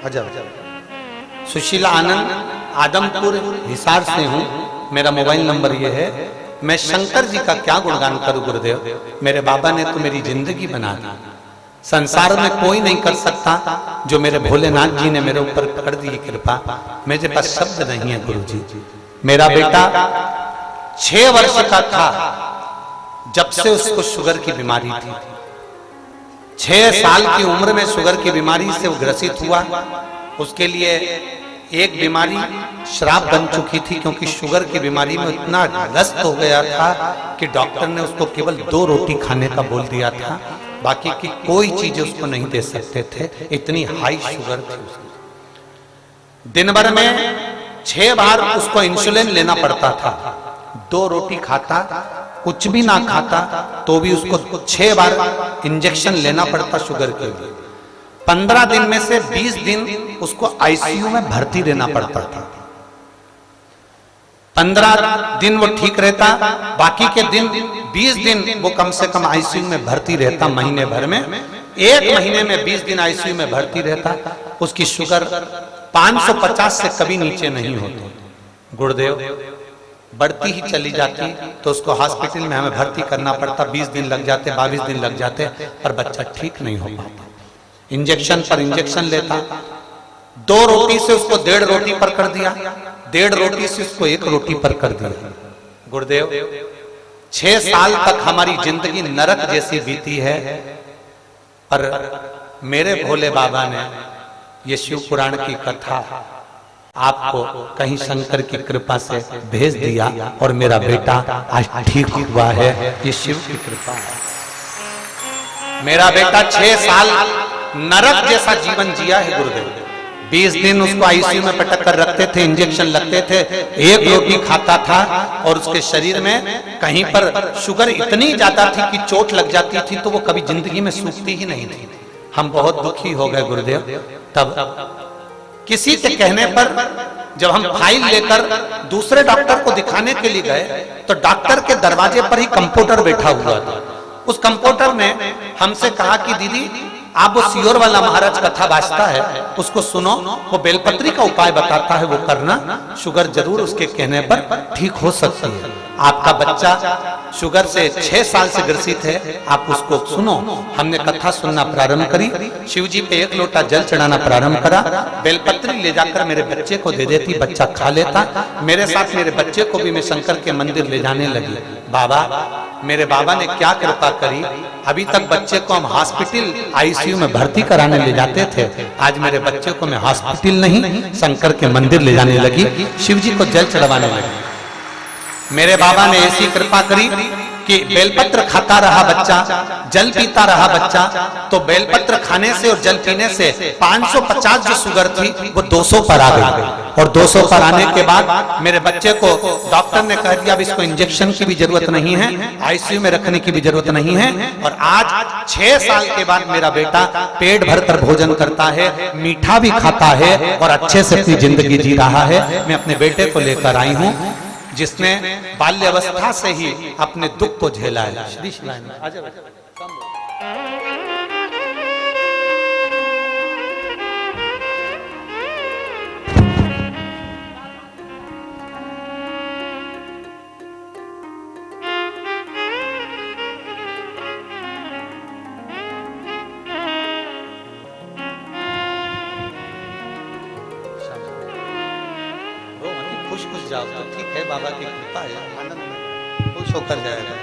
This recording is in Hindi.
अजब। सुशीला आनंद, आदमपुर हिसार से हूँ, मेरा मोबाइल नंबर ये है। मैं शंकर जी का क्या गुणगान करूं गुरुदेव, मेरे बाबा ने तो मेरी जिंदगी बना दी। संसार में कोई नहीं कर सकता जो मेरे भोलेनाथ जी ने मेरे ऊपर कर दी कृपा। मेरे पास शब्द नहीं है गुरु जी। मेरा बेटा 6 वर्ष का था जब से उसको शुगर की बीमारी थी। 6 साल की उम्र में शुगर की बीमारी से वो ग्रसित हुआ। उसके लिए एक बीमारी श्राप बन चुकी थी, क्योंकि शुगर की बीमारी में इतना ग्रस्त हो गया था कि डॉक्टर ने उसको केवल 2 रोटी खाने का बोल दिया था, बाकी की कोई चीज उसको नहीं दे सकते थे, इतनी हाई शुगर थी उसकी। दिन भर में 6 बार उसको इंसुलिन लेना पड़ता था। 2 रोटी खाता, कुछ भी ना खाता तो भी उसको 6 बार इंजेक्शन लेना पड़ता शुगर के लिए। 15 दिन में से 20 दिन उसको आईसीयू में भर्ती रहना पड़ता था। 15 दिन वो ठीक रहता, बाकी के दिन 20 दिन वो कम से कम आईसीयू में भर्ती रहता महीने भर में। 1 महीने में 20 दिन आईसीयू में भर्ती रहता। उसकी शुगर 550 से कभी नीचे नहीं होती। गुरुदेव बढ़ती ही चली जाती तो उसको हॉस्पिटल में हमें भर्ती करना पड़ता। 20 दिन लग जाते, 22 दिन लग जाते, पर बच्चा ठीक नहीं हो पाता। इंजेक्शन पर इंजेक्शन लेता। 2 रोटी से उसको 1.5 रोटी पर कर दिया, 1.5 रोटी से उसको 1 रोटी पर कर दिया। गुरुदेव 6 साल तक हमारी जिंदगी नरक जैसी बीती है, पर मेरे भोले बाबा ने ये शिव पुराण की कथा आपको कहीं शंकर की कृपा से भेज दिया और मेरा बेटा आज ठीक हुआ है। ये शिव की कृपा है। मेरा बेटा 6 साल नरक जैसा जीवन जिया है गुरुदेव। 20 दिन उसको आईसीयू में पटक कर रखते थे, इंजेक्शन लगते थे, 1 रोटी खाता था और उसके शरीर में कहीं पर शुगर इतनी ज्यादा थी कि चोट लग जाती थी तो वो कभी जिंदगी में सूखती ही नहीं थी। हम बहुत दुखी हो गए गुरुदेव। तब किसी के कहने पर जब हम फाइल लेकर दूसरे डॉक्टर को दिखाने के लिए गए तो डॉक्टर के दरवाजे पर ही कंप्यूटर बैठा हुआ था। उस कंप्यूटर ने हमसे कहा कि दीदी आप वो सियोर वाला महाराज कथा वाचता है, उसको सुनो, वो बेलपत्री का उपाय बताता है, वो करना, शुगर जरूर उसके कहने पर ठीक हो सकती है। आपका बच्चा शुगर से 6 साल से ग्रसित है, आप उसको सुनो। हमने कथा सुनना प्रारंभ करी। शिव जी पे 1 लोटा जल चढ़ाना प्रारंभ करा। बेलपत्री ले जाकर मेरे बच्चे को दे देती, बच्चा खा लेता। मेरे साथ मेरे बच्चे को भी मैं शंकर के मंदिर ले जाने लगी। बाबा, मेरे बाबा ने क्या कृपा करी, अभी तक बच्चे को हम हॉस्पिटल आईसीयू में भर्ती कराने ले जाते थे, आज मेरे बच्चे को मैं हॉस्पिटल नहीं शंकर के मंदिर ले जाने लगी, शिव जी को जल चढ़वाने लगी। मेरे बाबा ने ऐसी कृपा करी कि बेलपत्र खाता रहा बच्चा, जल पीता रहा बच्चा, तो बेलपत्र खाने से और जल पीने से 550 जो शुगर थी वो 200 पर आ गई। और 200 पर आने के बाद मेरे बच्चे को डॉक्टर ने कह दिया अब इसको इंजेक्शन की भी जरूरत नहीं है, आईसीयू में रखने की भी जरूरत नहीं है। और आज 6 साल के बाद मेरा बेटा पेट भरकर भोजन करता है, मीठा भी खाता है और अच्छे से अपनी जिंदगी जी रहा है। मैं अपने बेटे को लेकर आई हूँ जिसने बाल्यावस्था से ही अपने दुख को झेला है। श्री खुश खुश जाओ तो ठीक है, बाबा की कृपा है, आनंद में खुश होकर जाएगा।